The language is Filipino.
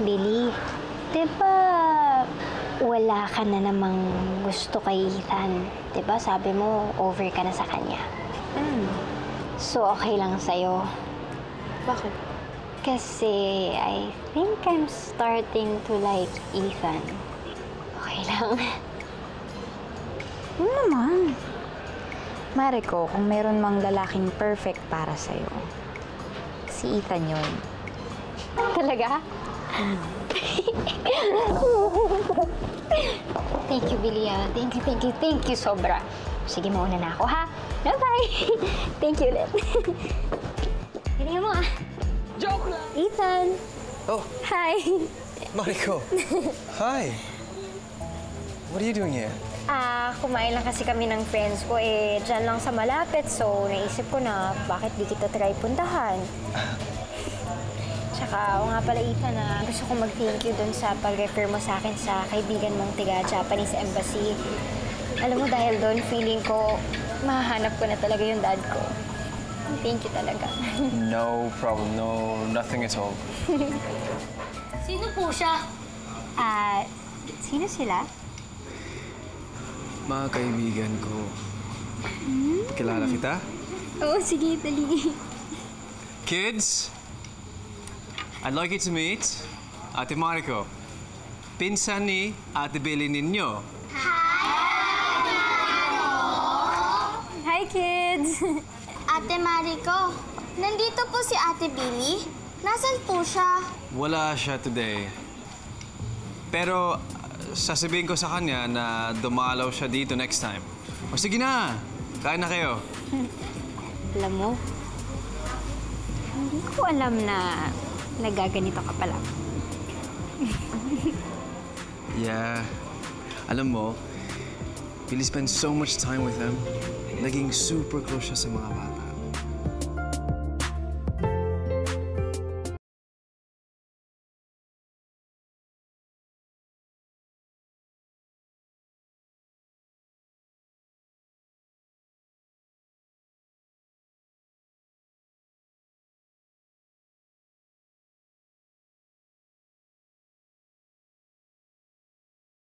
Billy, di ba wala ka na namang gusto kay Ethan? Di ba sabi mo, over ka na sa kanya? So, okay lang sa'yo. Bakit? Kasi I think I'm starting to like Ethan. Okay lang. Ano naman? Mariko, kung meron mang lalaking perfect para sa'yo, si Ethan yun. Talaga? Thank you, Billy. Thank you sobra. Sige, mauna na ako, ha? Bye-bye! Thank you ulit. Galingan mo, ah. Joke lang! Ethan! Oh, Hi! Mariko. Hi. What are you doing here? Kumain lang kasi kami ng friends ko, dyan lang sa malapit. So, naisip ko na bakit di kita try puntahan. Tsaka, nga pala, Ethan, gusto ko mag-thank you dun sa pag-refer mo sa akin sa kaibigan mong tiga-Japanese Embassy. Alam mo, dahil doon, feeling ko, mahanap ko na talaga yung dad ko. Thank you talaga. No problem. No, nothing at all. Sino po siya? Sino sila? Mga kaibigan ko. Kilala kita? Oo, sige, dali. Kids, I'd like you to meet Ate Mariko. Pinsan ni Ate Billy ninyo. Hi, kids! Ate Mariko, nandito po si Ate Billy. Nasaan po siya? Wala siya today. Pero sasabihin ko sa kanya na dumalaw siya dito next time. O sige na, kain na kayo. Alam mo, hindi ko alam na nagaganito ka pala. Yeah. Alam mo, Billy spends so much time with him. Naging super close siya sa mga bata.